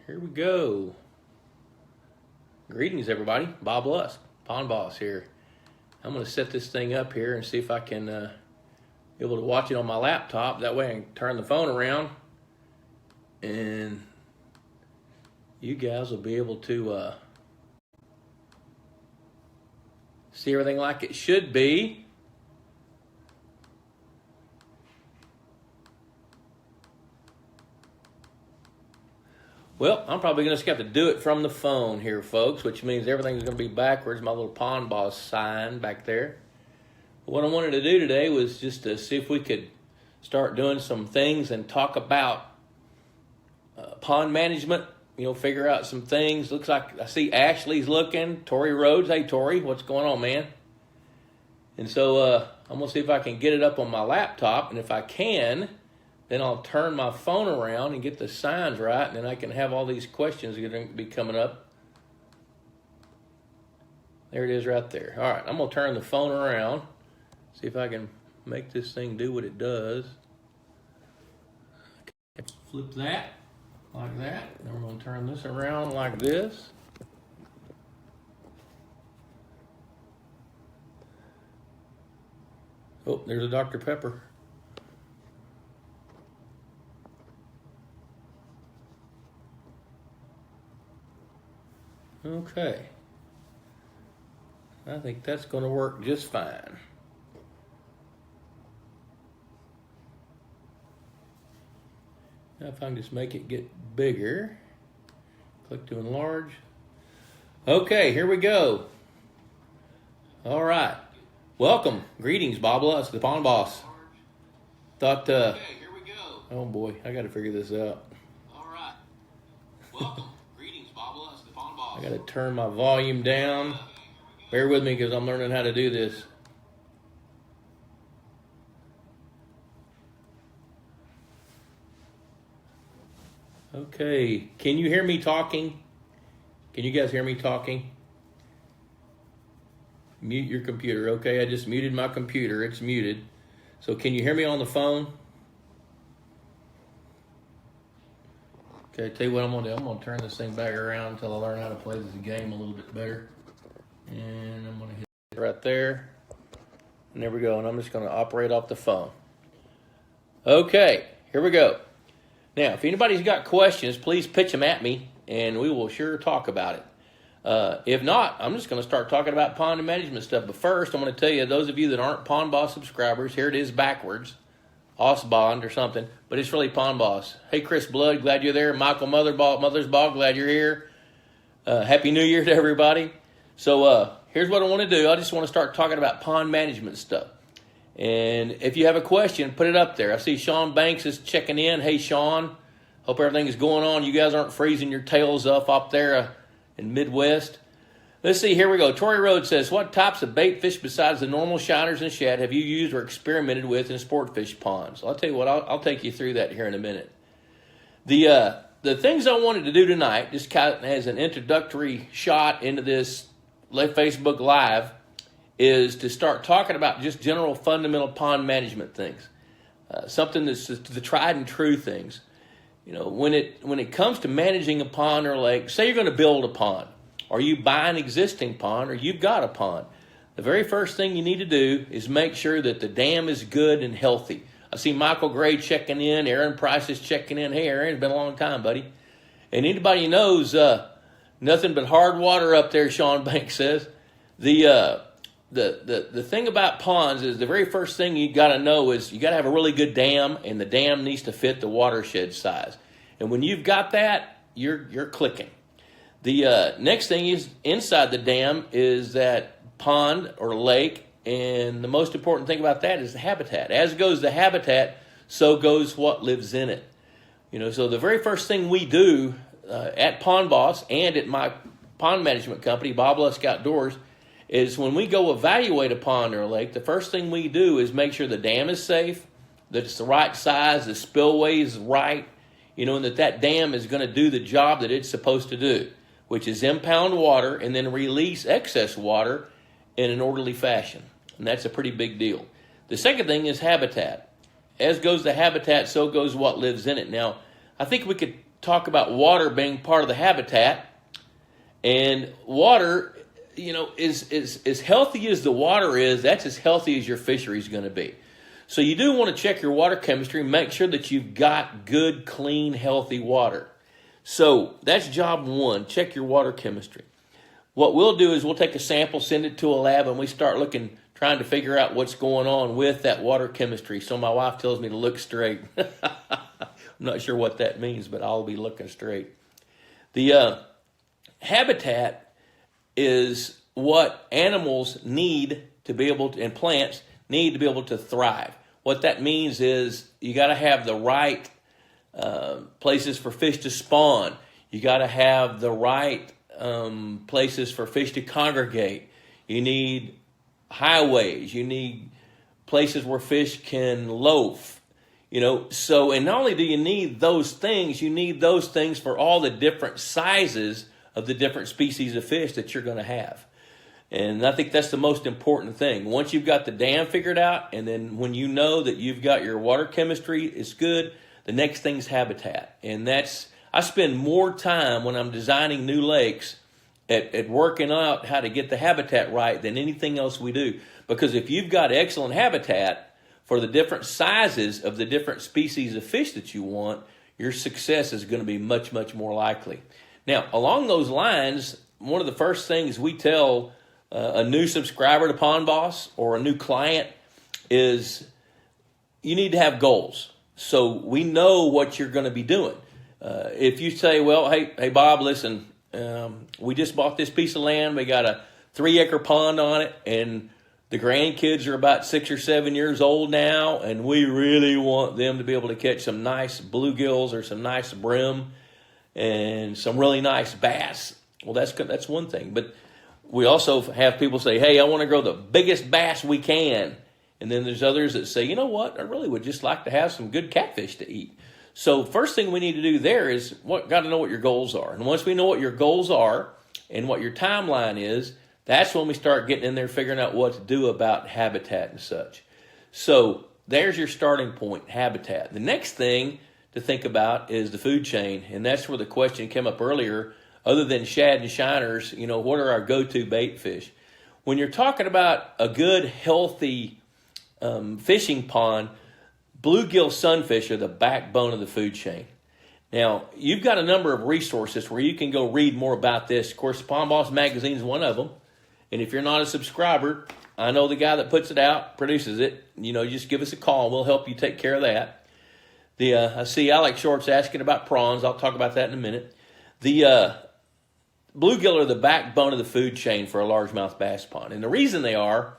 Here we go. Greetings, everybody. Bob Lusk, Pond Boss here. I'm going to set this thing up here and see if I can be able to watch it on my laptop. That way I can turn the phone around and you guys will be able to see everything like it should be. Well, I'm probably going to have to do it from the phone here, folks, which means everything's going to be backwards. My little Pond Boss sign back there. But what I wanted to do today was just to see if we could start doing some things and talk about pond management. You know, figure out some things. Looks like I see Ashley's looking. Tori Rhodes. Hey, Tori, what's going on, man? And so I'm going to see if I can get it up on my laptop. And if I can, then I'll turn my phone around and get the signs right, and then I can have all these questions that are going to be coming up. There it is right there. All right, I'm going to turn the phone around, see if I can make this thing do what it does. Okay. Flip that like that. Then we're going to turn this around like this. Oh, there's a Dr. Pepper. Okay, I think that's going to work just fine. Now if I can just make it get bigger, click to enlarge. Okay, here we go. All right, welcome, greetings, Bob Lusk, the Pond Boss. Thought, okay, here we go. Oh boy, I got to figure this out. All right, welcome. I got to turn my volume down. Bear with me because I'm learning how to do this. Okay, can you hear me talking? Can you guys hear me talking? Mute your computer. Okay, I just muted my computer. It's muted. So can you hear me on the phone? Okay, tell you what I'm going to do. I'm going to turn this thing back around until I learn how to play this game a little bit better. And I'm going to hit it right there. And there we go. And I'm just going to operate off the phone. Okay, here we go. Now, if anybody's got questions, please pitch them at me, and we will sure talk about it. If not, I'm just going to start talking about pond management stuff. But first, I'm going to tell you, those of you that aren't Pond Boss subscribers, here it is backwards. Osbond or something, but it's really Pond Boss. Hey, Chris Blood, glad you're there. Michael Mother's Ball, glad you're here. Happy New Year to everybody. So here's what I want to do. I just want to start talking about pond management stuff. And if you have a question, put it up there. I see Sean Banks is checking in. Hey, Sean. Hope everything is going on. You guys aren't freezing your tails up there in Midwest. Let's see, here we go. Tori Rhodes says, what types of bait fish besides the normal shiners and shad have you used or experimented with in sport fish ponds? I'll tell you what, I'll take you through that here in a minute. The things I wanted to do tonight, just kind of as an introductory shot into this Facebook Live, is to start talking about just general fundamental pond management things. Something that's the tried and true things. You know, when it comes to managing a pond or lake, say you're going to build a pond, or you buy an existing pond, or you've got a pond. The very first thing you need to do is make sure that the dam is good and healthy. I see Michael Gray checking in. Aaron Price is checking in. Hey, Aaron, it's been a long time, buddy. And anybody who knows, nothing but hard water up there, Sean Banks says. The thing about ponds is the very first thing you got to know is you got to have a really good dam, and the dam needs to fit the watershed size. And when you've got that, you're clicking. The next thing is inside the dam is that pond or lake, and the most important thing about that is the habitat. As goes the habitat, so goes what lives in it. You know, so the very first thing we do at Pond Boss and at my pond management company, Bob Lusk Outdoors, is when we go evaluate a pond or a lake, the first thing we do is make sure the dam is safe, that it's the right size, the spillway is right, you know, and that dam is going to do the job that it's supposed to do, which is impound water and then release excess water in an orderly fashion. And that's a pretty big deal. The second thing is habitat. As goes the habitat, so goes what lives in it. Now, I think we could talk about water being part of the habitat. And water, is as healthy as the water is, that's as healthy as your fishery is going to be. So you do want to check your water chemistry and make sure that you've got good, clean, healthy water. So that's job one, check your water chemistry. What we'll do is we'll take a sample, send it to a lab, and we start trying to figure out what's going on with that water chemistry. So my wife tells me to look straight. I'm not sure what that means, but I'll be looking straight. The habitat is what animals need to be able to, and plants need to be able to thrive. What that means is you got to have the right places for fish to spawn. You got to have the right places for fish to congregate. You need highways. You need places where fish can loaf. So, and not only do you need those things, you need those things for all the different sizes of the different species of fish that you're going to have. And I think that's the most important thing. Once you've got the dam figured out, and then when you know that you've got your water chemistry is good, the next thing's habitat. And I spend more time when I'm designing new lakes at working out how to get the habitat right than anything else we do. Because if you've got excellent habitat for the different sizes of the different species of fish that you want, your success is going to be much, much more likely. Now, along those lines, one of the first things we tell a new subscriber to Pond Boss or a new client is you need to have goals. So we know what you're going to be doing. If you say, well, hey, Bob, listen, we just bought this piece of land. We got a 3-acre pond on it, and the grandkids are about 6 or 7 years old now, and we really want them to be able to catch some nice bluegills or some nice brim and some really nice bass. Well, that's one thing. But we also have people say, hey, I want to grow the biggest bass we can. And then there's others that say, you know what, I really would just like to have some good catfish to eat. So first thing we need to do there is got to know what your goals are. And once we know what your goals are and what your timeline is, that's when we start getting in there figuring out what to do about habitat and such. So there's your starting point, habitat. The next thing to think about is the food chain. And that's where the question came up earlier. Other than shad and shiners, what are our go-to bait fish? When you're talking about a good, healthy fishing pond, bluegill sunfish are the backbone of the food chain. Now, you've got a number of resources where you can go read more about this. Of course, Pond Boss magazine is one of them. And if you're not a subscriber, I know the guy that puts it out, produces it. Just give us a call and we'll help you take care of that. I see Alex Short's asking about prawns. I'll talk about that in a minute. The bluegill are the backbone of the food chain for a largemouth bass pond. And the reason they are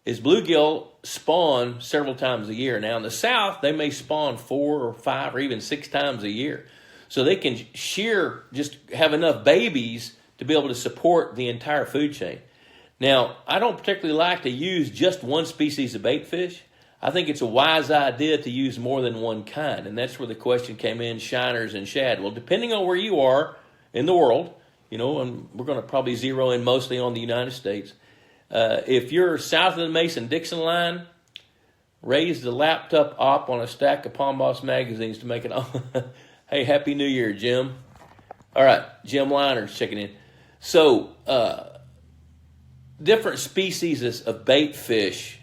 is bluegill spawn several times a year. Now, in the South, they may spawn 4 or 5 or even 6 times a year. So they can just have enough babies to be able to support the entire food chain. Now, I don't particularly like to use just one species of bait fish. I think it's a wise idea to use more than one kind. And that's where the question came in, shiners and shad. Well, depending on where you are in the world, and we're going to probably zero in mostly on the United States. If you're south of the Mason-Dixon line, raise the laptop up on a stack of Pond Boss magazines to make it. Hey, Happy New Year, Jim. All right, Jim Liner's checking in. So, different species of bait fish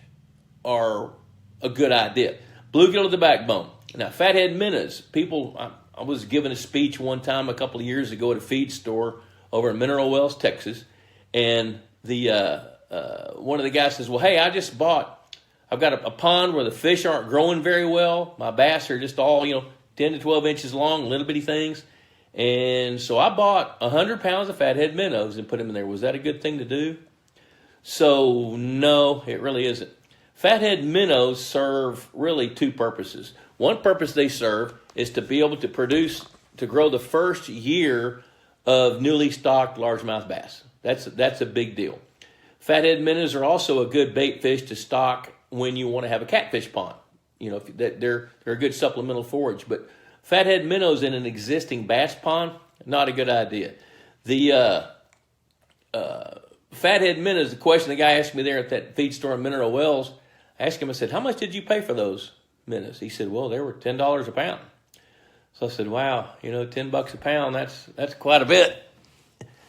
are a good idea. Bluegill are the backbone. Now, fathead minnows. I was giving a speech one time a couple of years ago at a feed store over in Mineral Wells, Texas, and one of the guys says, well, hey, I've got a pond where the fish aren't growing very well. My bass are just all, 10 to 12 inches long, little bitty things. And so I bought 100 pounds of fathead minnows and put them in there. Was that a good thing to do? So no, it really isn't. Fathead minnows serve really 2 purposes. One purpose they serve is to be able to grow the first year of newly stocked largemouth bass. That's a big deal. Fathead minnows are also a good bait fish to stock when you want to have a catfish pond. They're a good supplemental forage. But fathead minnows in an existing bass pond, not a good idea. The fathead minnows, the question the guy asked me there at that feed store in Mineral Wells, I asked him, I said, how much did you pay for those minnows? He said, well, they were $10 a pound. So I said, wow, you know, $10 a pound, that's quite a bit.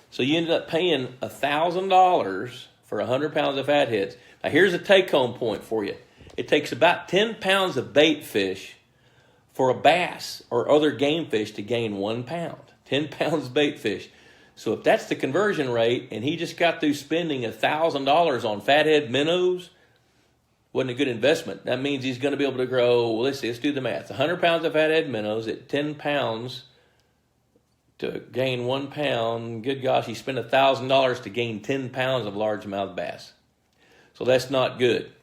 So you ended up paying $1,000 for 100 pounds of fatheads. Now here's a take-home point for you. It takes about 10 pounds of bait fish for a bass or other game fish to gain 1 pound. 10 pounds of bait fish. So if that's the conversion rate, and he just got through spending $1,000 on fathead minnows, wasn't a good investment. That means he's going to be able to grow, well, let's do the math. 100 pounds of fathead minnows at 10 pounds to gain 1 pound. Good gosh, he spent $1,000 to gain 10 pounds of largemouth bass. So that's not good.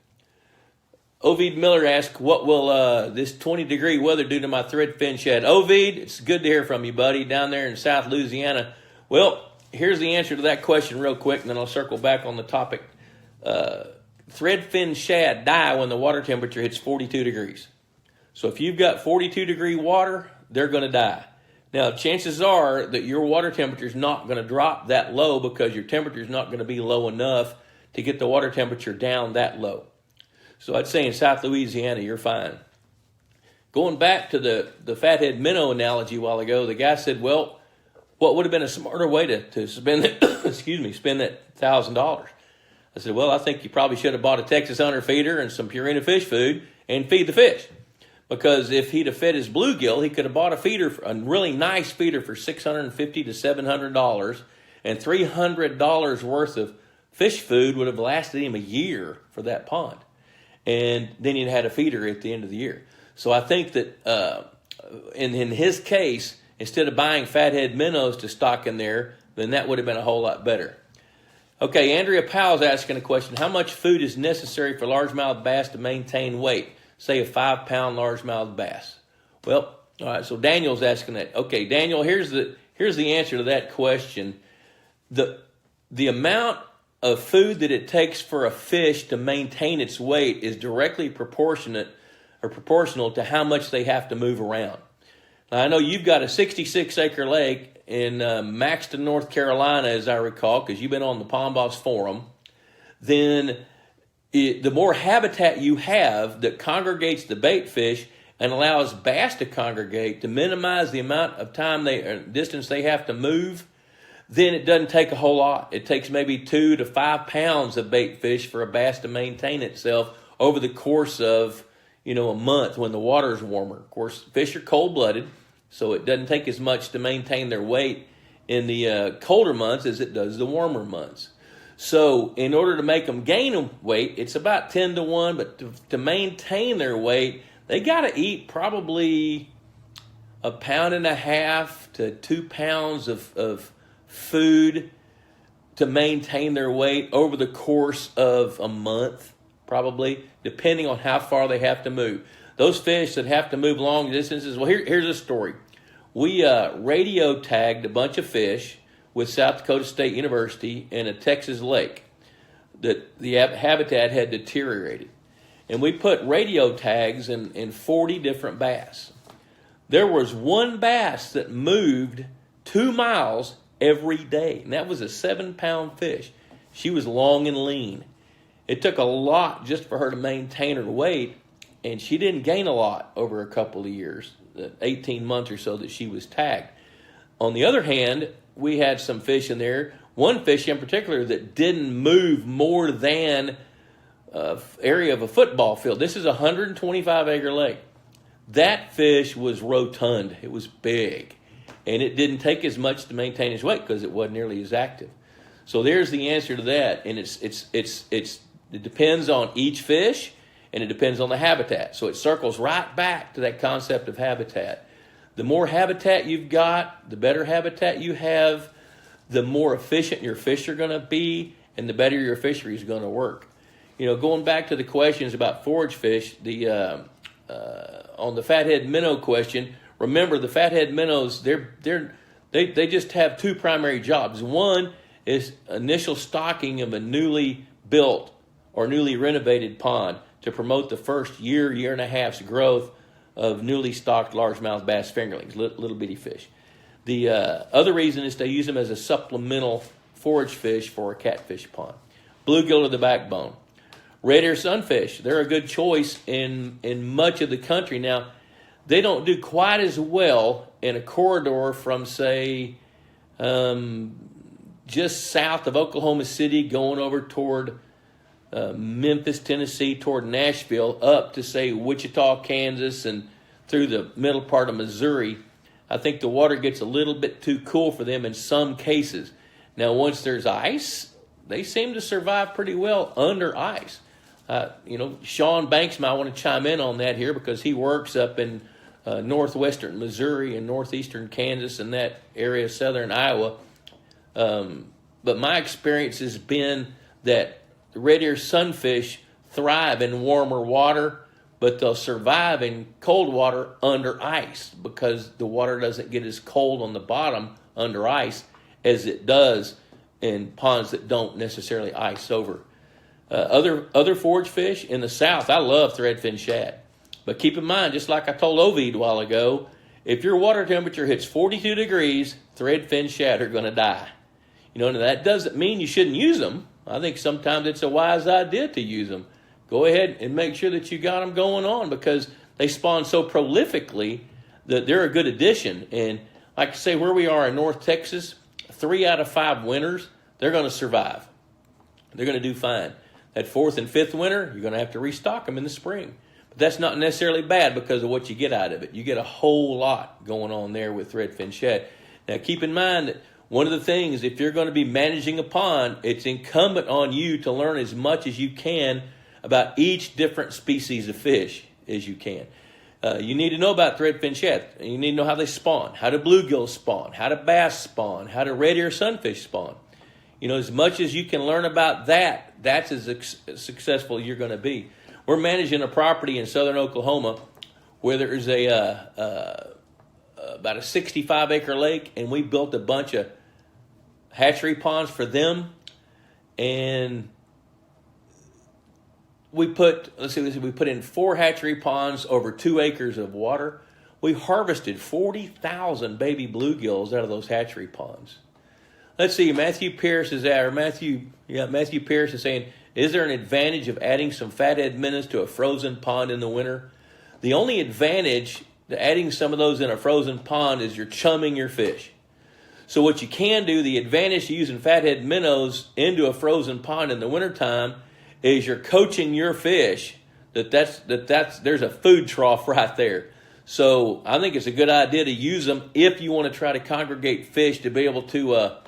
Ovid Miller asked, what will this 20-degree weather do to my threadfin shad? Ovid, it's good to hear from you, buddy, down there in South Louisiana. Well, here's the answer to that question real quick, and then I'll circle back on the topic. Threadfin shad die when the water temperature hits 42 degrees. So if you've got 42-degree water, they're going to die. Now, chances are that your water temperature is not going to drop that low because your temperature is not going to be low enough to get the water temperature down that low. So I'd say in South Louisiana, you're fine. Going back to the fathead minnow analogy a while ago, the guy said, well, what would have been a smarter way to spend that, spend that $1,000? I said, well, I think you probably should have bought a Texas Hunter feeder and some Purina fish food and feed the fish. Because if he'd have fed his bluegill, he could have bought a really nice feeder for $650 to $700, and $300 worth of fish food would have lasted him a year for that pond. And then he'd had a feeder at the end of the year. So I think that in his case, instead of buying fathead minnows to stock in there, then that would have been a whole lot better. Okay, Andrea Powell's asking a question. How much food is necessary for largemouth bass to maintain weight? Say a 5-pound largemouth bass. Well, all right, so Daniel's asking that. Okay, Daniel, here's the answer to that question. The amount of food that it takes for a fish to maintain its weight is directly proportional to how much they have to move around. Now, I know you've got a 66-acre lake in Maxton, North Carolina, as I recall, because you've been on the Pond Boss Forum. Then the more habitat you have that congregates the bait fish and allows bass to congregate to minimize the amount of time distance they have to move, then it doesn't take a whole lot. It takes maybe 2 to 5 pounds of bait fish for a bass to maintain itself over the course of, a month when the water is warmer. Of course, fish are cold-blooded, so it doesn't take as much to maintain their weight in the colder months as it does the warmer months. So in order to make them gain weight, it's about 10 to 1, but to maintain their weight, they got to eat probably 1.5 to 2 pounds of food to maintain their weight over the course of a month, probably, depending on how far they have to move. Those fish that have to move long distances, well, here's a story. We radio tagged a bunch of fish with South Dakota State University in a Texas lake that the habitat had deteriorated. And we put radio tags in 40 different bass. There was one bass that moved 2 miles every day, and that was a 7-pound fish. She was long and lean. It took a lot just for her to maintain her weight, and she didn't gain a lot over a couple of years, 18 months or so that she was tagged. On the other hand, we had some fish in there, one fish in particular that didn't move more than area of a football field. This is a 125-acre lake. That fish was rotund. It was big. And it didn't take as much to maintain its weight because it wasn't nearly as active. So there's the answer to that. And it depends on each fish, and it depends on the habitat. So it circles right back to that concept of habitat. The more habitat you've got, the better habitat you have, the more efficient your fish are going to be, and the better your fishery is going to work. Going back to the questions about forage fish, on the fathead minnow question, remember the fathead minnows, they just have 2 primary jobs. One is initial stocking of a newly built or newly renovated pond to promote the first year and a half's growth of newly stocked largemouth bass fingerlings, little bitty fish. The other reason is to use them as a supplemental forage fish for a catfish pond. Bluegill are the backbone. Redear Sunfish, they're a good choice in much of the country. Now, they don't do quite as well in a corridor from, say, just south of Oklahoma City, going over toward Memphis, Tennessee, toward Nashville, up to, say, Wichita, Kansas, and through the middle part of Missouri. I think the water gets a little bit too cool for them in some cases. Now, once there's ice, they seem to survive pretty well under ice. Sean Banks might want to chime in on that here, because he works up in northwestern Missouri and northeastern Kansas and that area, southern Iowa. But my experience has been that the Redear Sunfish thrive in warmer water, but they'll survive in cold water under ice, because the water doesn't get as cold on the bottom under ice as it does in ponds that don't necessarily ice over. Other forage fish in the south, I love threadfin shad. But keep in mind, just like I told Ovid a while ago, if your water temperature hits 42 degrees, threadfin shad are going to die. And that doesn't mean you shouldn't use them. I think sometimes it's a wise idea to use them. Go ahead and make sure that you got them going on, because they spawn so prolifically that they're a good addition. And like I say, where we are in North Texas, 3 out of 5 winters, they're going to survive. They're going to do fine. That 4th and 5th winter, you're going to have to restock them in the spring. But that's not necessarily bad because of what you get out of it. You get a whole lot going on there with threadfin shad. Now, keep in mind that one of the things, if you're going to be managing a pond, it's incumbent on you to learn as much as you can about each different species of fish as you can. You need to know about threadfin shad. You need to know how they spawn, how do bluegills spawn, how do bass spawn, how do red ear sunfish spawn. As much as you can learn about that, that's as successful you're going to be. We're managing a property in southern Oklahoma where there's about a 65-acre lake, and we built a bunch of hatchery ponds for them. And we put in 4 hatchery ponds over 2 acres of water. We harvested 40,000 baby bluegills out of those hatchery ponds. Let's see, Matthew Pierce is saying, is there an advantage of adding some fathead minnows to a frozen pond in the winter? The only advantage to adding some of those in a frozen pond is you're chumming your fish. So what you can do, the advantage to using fathead minnows into a frozen pond in the wintertime, is you're coaching your fish there's a food trough right there. So I think it's a good idea to use them if you want to try to congregate fish to be able to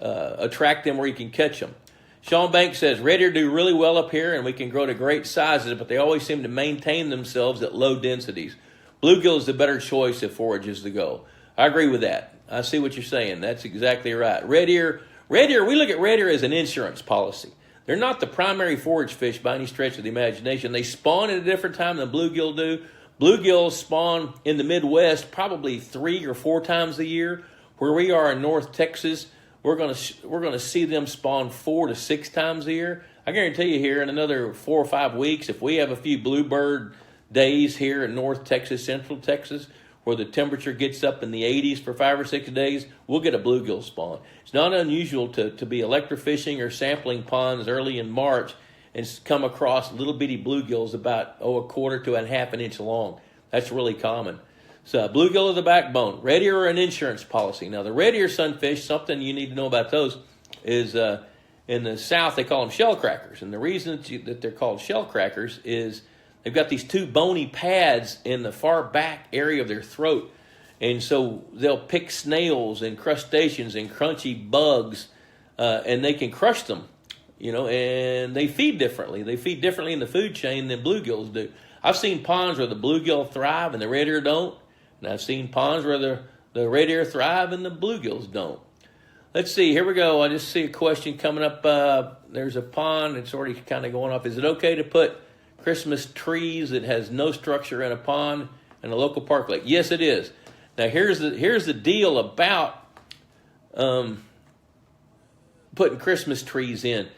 attract them where you can catch them. Sean Banks says, Red Ear do really well up here and we can grow to great sizes, but they always seem to maintain themselves at low densities. Bluegill is the better choice if forage is the goal. I agree with that. I see what you're saying. That's exactly right. Red Ear, we look at red ear as an insurance policy. They're not the primary forage fish by any stretch of the imagination. They spawn at a different time than bluegill do. Bluegills spawn in the Midwest probably 3 or 4 times a year. Where we are in North Texas, we're going to see them spawn 4 to 6 times a year. I guarantee you here in another 4 or 5 weeks, if we have a few bluebird days here in North Texas, Central Texas, where the temperature gets up in the 80s for 5 or 6 days, we'll get a bluegill spawn. It's not unusual to be electrofishing or sampling ponds early in March and come across little bitty bluegills about a 1/4 to 1/2 an inch long. That's really common. So bluegill are the backbone. Red ear are an insurance policy. Now the red ear sunfish, something you need to know about those is in the South they call them shellcrackers. And the reason that they're called shellcrackers is they've got these 2 bony pads in the far back area of their throat. And so they'll pick snails and crustaceans and crunchy bugs, and they can crush them, and they feed differently. They feed differently in the food chain than bluegills do. I've seen ponds where the bluegill thrive and the red ear don't. And I've seen ponds where the red ear thrive and the bluegills don't. Let's see, here we go. I just see a question coming up. There's a pond. It's already kind of going off. Is it okay to put Christmas trees that has no structure in a pond in a local park lake? Yes, it is. Now, here's the deal about putting Christmas trees in,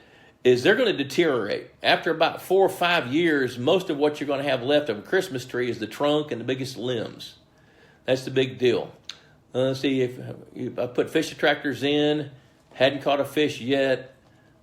is they're going to deteriorate. After about 4 or 5 years, most of what you're going to have left of a Christmas tree is the trunk and the biggest limbs. That's the big deal. Let's see, if I put fish attractors in, hadn't caught a fish yet.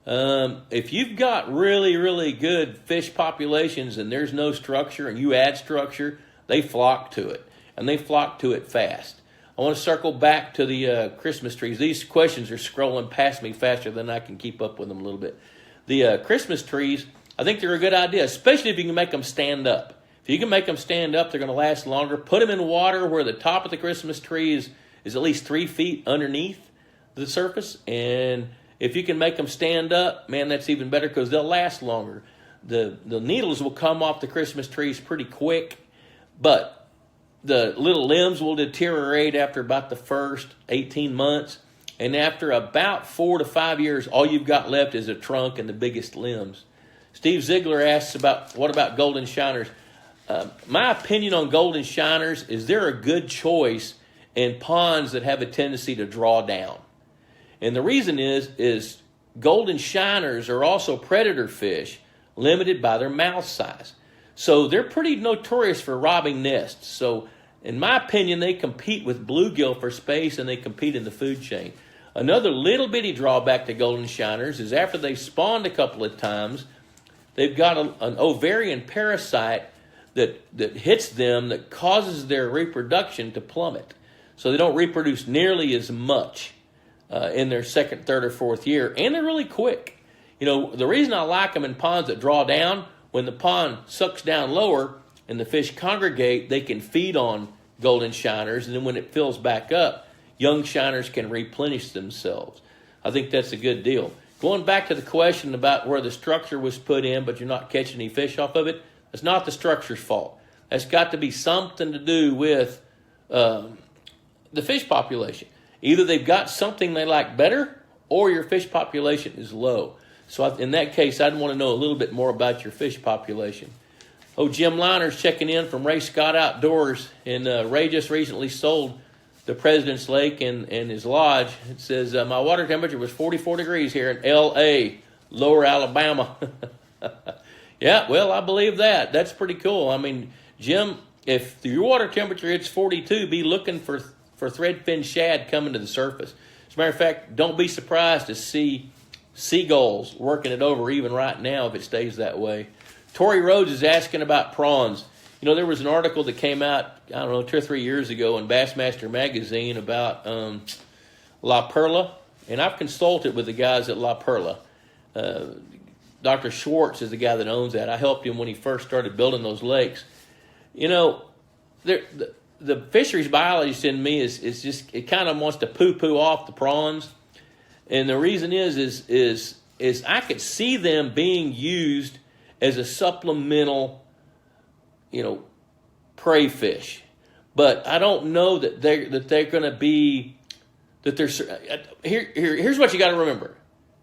If you've got really, really good fish populations and there's no structure and you add structure, they flock to it. and they flock to it fast. I want to circle back to the Christmas trees. These questions are scrolling past me faster than I can keep up with them a little bit. The Christmas trees, I think they're a good idea, especially if you can make them stand up. If you can make them stand up, they're going to last longer. Put them in water where the top of the Christmas tree is at least 3 feet underneath the surface. And if you can make them stand up, man, that's even better because they'll last longer. The needles will come off the Christmas trees pretty quick, but the little limbs will deteriorate after about the first 18 months. And after about 4 to 5 years, all you've got left is a trunk and the biggest limbs. Steve Ziegler asks what about golden shiners? My opinion on golden shiners is they're a good choice in ponds that have a tendency to draw down. And the reason is golden shiners are also predator fish, limited by their mouth size. So they're pretty notorious for robbing nests. So in my opinion, they compete with bluegill for space and they compete in the food chain. Another little bitty drawback to golden shiners is after they've spawned a couple of times, they've got an ovarian parasite that hits them that causes their reproduction to plummet. So they don't reproduce nearly as much in their second, third, or fourth year. And they're really quick. You know, the reason I like them in ponds that draw down, when the pond sucks down lower and the fish congregate, they can feed on golden shiners. And then when it fills back up, young shiners can replenish themselves. I think that's a good deal. Going back to the question about where the structure was put in, but you're not catching any fish off of it, that's not the structure's fault. That's got to be something to do with the fish population. Either they've got something they like better, or your fish population is low. So in that case, I'd want to know a little bit more about your fish population. Oh, Jim Liner's checking in from Ray Scott Outdoors, and Ray just recently sold the President's Lake and his lodge. It says, my water temperature was 44 degrees here in L.A., Lower Alabama. Yeah, well, I believe that. That's pretty cool. I mean, Jim, if your water temperature hits 42, be looking for threadfin shad coming to the surface. As a matter of fact, don't be surprised to see seagulls working it over even right now if it stays that way. Tori Rhodes is asking about prawns. You know, there was an article that came out, I don't know, 2 or 3 years ago in Bassmaster Magazine about La Perla, and I've consulted with the guys at La Perla. Dr. Schwartz is the guy that owns that. I helped him when he first started building those lakes. You know, the fisheries biologist in me is just, it kind of wants to poo-poo off the prawns. And the reason is I could see them being used as a supplemental, you know, prey fish. But I don't know that they're going to be, that they're, here's what you got to remember.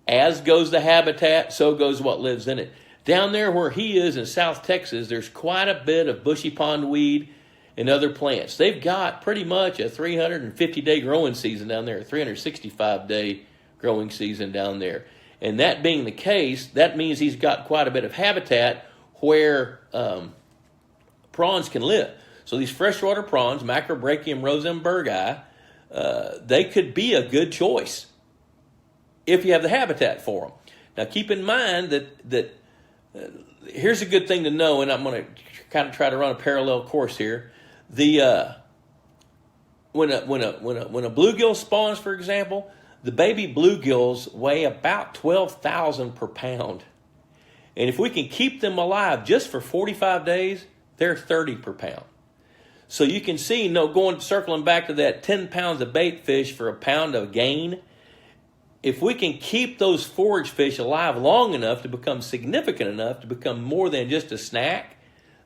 As goes the habitat, so goes what lives in it. Down there where he is in South Texas, there's quite a bit of bushy pondweed and other plants. They've got pretty much a 350-day growing season down there, a 365-day growing season down there. And that being the case, that means he's got quite a bit of habitat where prawns can live. So these freshwater prawns, Macrobrachium rosenbergi, they could be a good choice if you have the habitat for them. Now, keep in mind that here's a good thing to know, and I'm going to kind of try to run a parallel course here. The when a bluegill spawns, for example, the baby bluegills weigh about 12,000 per pound, and if we can keep them alive just for 45 days, they're 30 per pound. So you can see, circling back to that 10 pounds of bait fish for a pound of gain. If we can keep those forage fish alive long enough to become significant enough to become more than just a snack,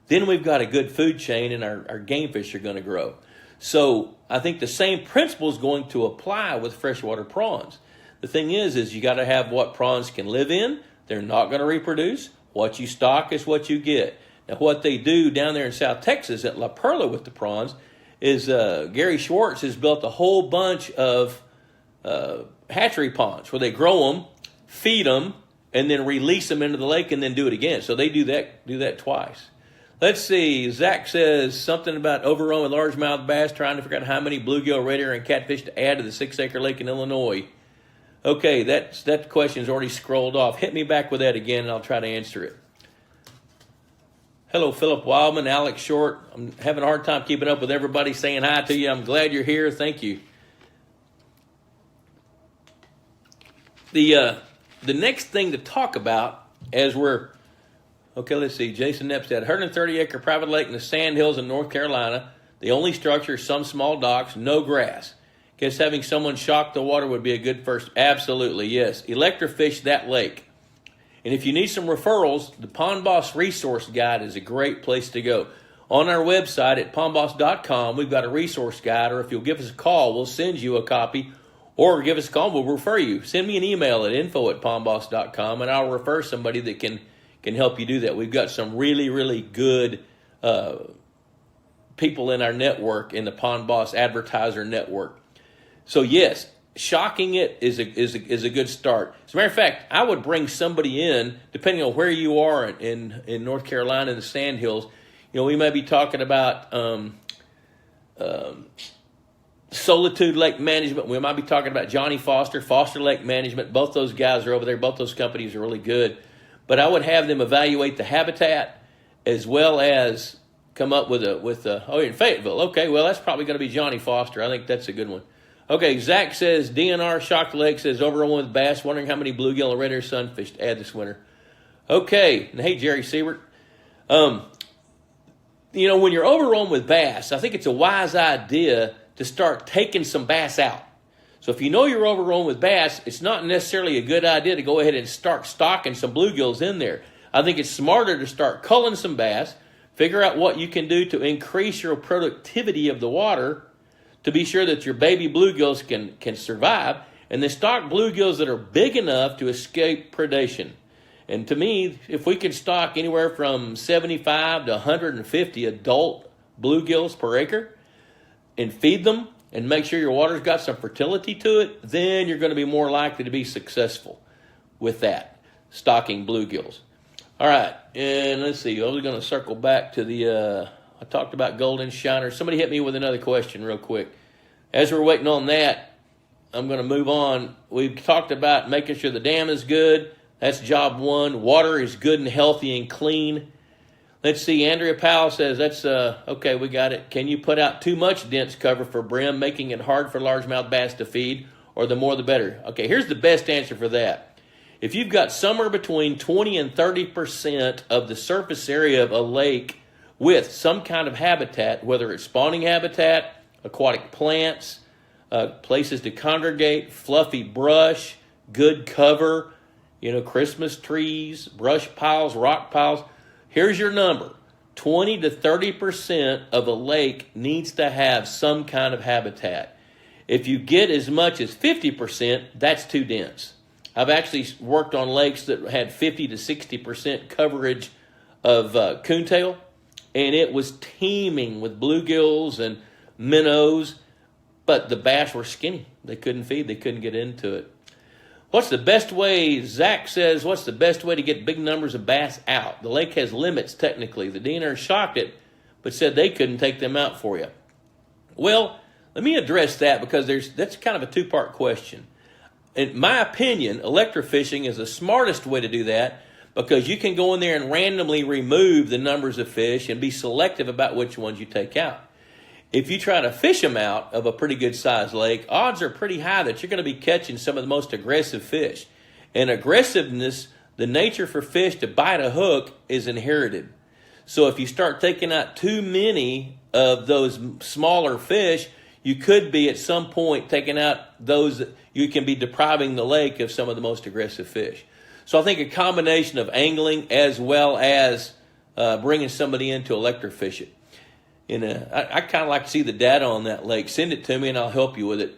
then we've got a good food chain and our game fish are going to grow. So I think the same principle is going to apply with freshwater prawns. The thing is you got to have what prawns can live in. They're not going to reproduce. What you stock is what you get. Now, what they do down there in South Texas at La Perla with the prawns is Gary Schwartz has built a whole bunch of hatchery ponds where they grow them, feed them, and then release them into the lake and then do it again. So they do that twice. Let's see. Zach says something about Overrun with largemouth bass, trying to figure out how many bluegill, red ear, and catfish to add to the 6-acre lake in Illinois. Okay, that question's already scrolled off. Hit me back with that again, and I'll try to answer it. Hello, Philip Wildman, Alex Short. I'm having a hard time keeping up with everybody saying hi to you. I'm glad you're here. Thank you. The next thing to talk about as we're, okay, let's see. Jason Nepstead, 130-acre private lake in the Sandhills in North Carolina. The only structure is some small docks, no grass. Guess having someone shock the water would be a good first. Absolutely, yes. Electrofish that lake. And if you need some referrals, the Pond Boss Resource Guide is a great place to go. On our website at pondboss.com, we've got a resource guide, or if you'll give us a call, we'll send you a copy, or give us a call, we'll refer you. Send me an email at info@pondboss.com, and I'll refer somebody that can help you do that. We've got some really, really good people in our network, in the Pond Boss Advertiser Network. So yes, shocking it is a good start. As a matter of fact, I would bring somebody in, depending on where you are in North Carolina, in the Sandhills. You know, we may be talking about Solitude Lake Management. We might be talking about Johnny Foster Lake Management. Both those guys are over there. Both those companies are really good. But I would have them evaluate the habitat as well as come up with in Fayetteville. Okay, well, that's probably going to be Johnny Foster. I think that's a good one. Okay, Zach says, DNR Shocked Lake says, Overrun with bass, wondering how many bluegill and Redear Sunfish to add this winter. Okay, and hey, Jerry Siebert. You know, when you're overrun with bass, I think it's a wise idea to start taking some bass out. So if you know you're overrun with bass, it's not necessarily a good idea to go ahead and start stocking some bluegills in there. I think it's smarter to start culling some bass, figure out what you can do to increase your productivity of the water, to be sure that your baby bluegills can survive, and then stock bluegills that are big enough to escape predation. And to me, if we can stock anywhere from 75 to 150 adult bluegills per acre and feed them and make sure your water's got some fertility to it, then you're going to be more likely to be successful with that, stocking bluegills. All right, and let's see. I was going to circle back to the I talked about golden shiner. Somebody hit me with another question real quick. As we're waiting on that, I'm going to move on. We've talked about making sure the dam is good. That's job one. Water is good and healthy and clean. Let's see. Andrea Powell says, that's, okay, we got it. Can you put out too much dense cover for brim, making it hard for largemouth bass to feed, or the more the better? Okay, here's the best answer for that. If you've got somewhere between 20 and 30% of the surface area of a lake with some kind of habitat, whether it's spawning habitat, aquatic plants, places to congregate, fluffy brush, good cover, you know, Christmas trees, brush piles, rock piles. Here's your number. 20 to 30% of a lake needs to have some kind of habitat. If you get as much as 50%, that's too dense. I've actually worked on lakes that had 50 to 60% coverage of coontail, and it was teeming with bluegills and minnows, but the bass were skinny. They couldn't feed. They couldn't get into it. What's the best way? Zach says, what's the best way to get big numbers of bass out? The lake has limits, technically. The DNR shocked it, but said they couldn't take them out for you. Well, let me address that, because that's kind of a two-part question. In my opinion, electrofishing is the smartest way to do that, because you can go in there and randomly remove the numbers of fish and be selective about which ones you take out. If you try to fish them out of a pretty good sized lake, odds are pretty high that you're going to be catching some of the most aggressive fish. And aggressiveness, the nature for fish to bite a hook, is inherited. So if you start taking out too many of those smaller fish, you could be at some point taking out those that you can be depriving the lake of some of the most aggressive fish. So I think a combination of angling as well as bringing somebody in to electrofish it. And I kind of like to see the data on that lake. Send it to me and I'll help you with it.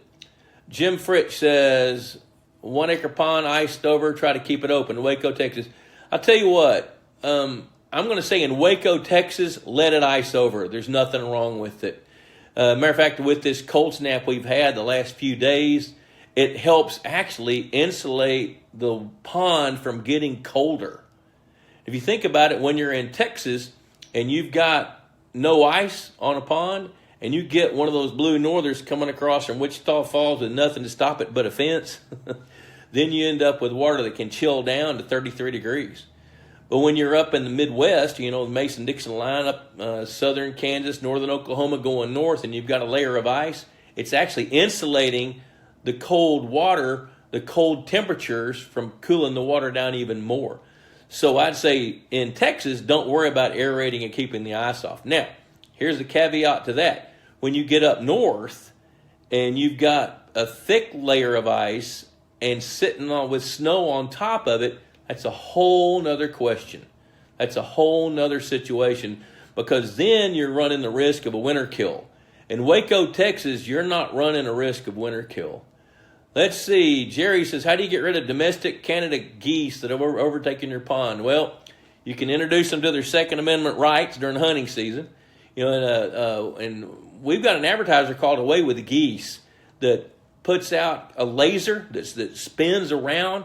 Jim Fritch says, 1 acre pond iced over, try to keep it open. Waco, Texas. I'll tell you what, I'm going to say in Waco, Texas, let it ice over. There's nothing wrong with it. Matter of fact, with this cold snap we've had the last few days, it helps actually insulate the pond from getting colder. If you think about it, when you're in Texas and you've got no ice on a pond, and you get one of those blue northers coming across from Wichita Falls with nothing to stop it but a fence, then you end up with water that can chill down to 33 degrees. But when you're up in the Midwest, you know, the Mason-Dixon line up southern Kansas, northern Oklahoma going north, and you've got a layer of ice, it's actually insulating the cold water, the cold temperatures from cooling the water down even more. So I'd say in Texas, don't worry about aerating and keeping the ice off. Now, here's the caveat to that. When you get up north and you've got a thick layer of ice and sitting on with snow on top of it, that's a whole nother question. That's a whole nother situation, because then you're running the risk of a winter kill. In Waco, Texas, you're not running a risk of winter kill. Let's see. Jerry says, how do you get rid of domestic Canada geese that have overtaken your pond? Well, you can introduce them to their Second Amendment rights during hunting season. You know, and we've got an advertiser called Away with the Geese that puts out a laser that spins around.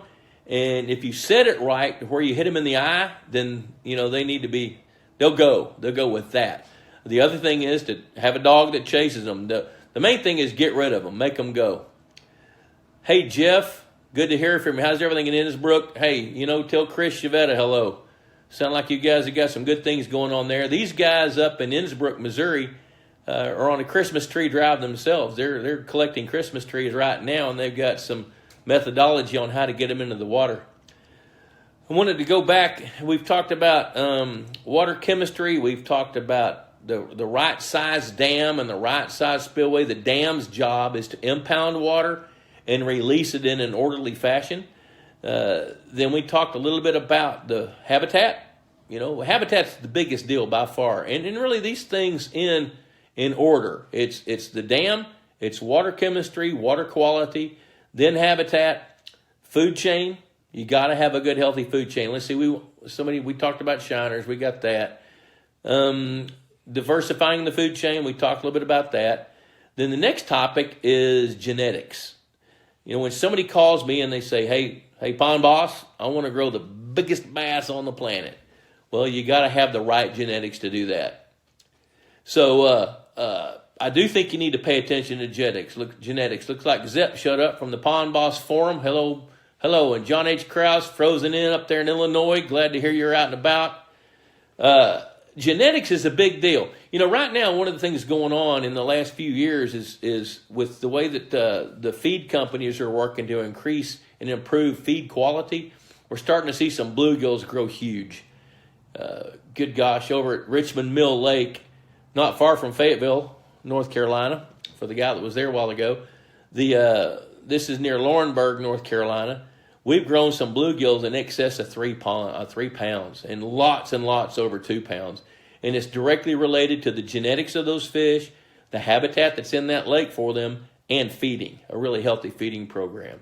And if you set it right where you hit them in the eye, then, you know, they'll go with that. The other thing is to have a dog that chases them. The main thing is get rid of them, make them go. Hey, Jeff, good to hear from you. How's everything in Innsbruck? Hey, you know, tell Chris Chavetta hello. Sound like you guys have got some good things going on there. These guys up in Innsbruck, Missouri, are on a Christmas tree drive themselves. They're collecting Christmas trees right now, and they've got some methodology on how to get them into the water. I wanted to go back. We've talked about water chemistry. We've talked about the right size dam and the right size spillway. The dam's job is to impound water and release it in an orderly fashion. Then we talked a little bit about the habitat. You know, habitat's the biggest deal by far. And really these things in order. It's the dam, it's water chemistry, water quality, then habitat, food chain. You got to have a good, healthy food chain. Let's see, we talked about shiners. We got that. Diversifying the food chain. We talked a little bit about that. Then the next topic is genetics. You know, when somebody calls me and they say, hey, pond boss, I want to grow the biggest bass on the planet. Well, you got to have the right genetics to do that. So, I do think you need to pay attention to genetics. Looks like Zep showed up from the Pond Boss Forum. Hello. And John H. Krause, frozen in up there in Illinois. Glad to hear you're out and about. Genetics is a big deal. You know, right now, one of the things going on in the last few years is with the way that the feed companies are working to increase and improve feed quality, we're starting to see some bluegills grow huge. Good gosh, over at Richmond Mill Lake, not far from Fayetteville, North Carolina, for the guy that was there a while ago. This is near Laurinburg, North Carolina. We've grown some bluegills in excess of 3 pounds, and lots over 2 pounds. And it's directly related to the genetics of those fish, the habitat that's in that lake for them, and feeding, a really healthy feeding program.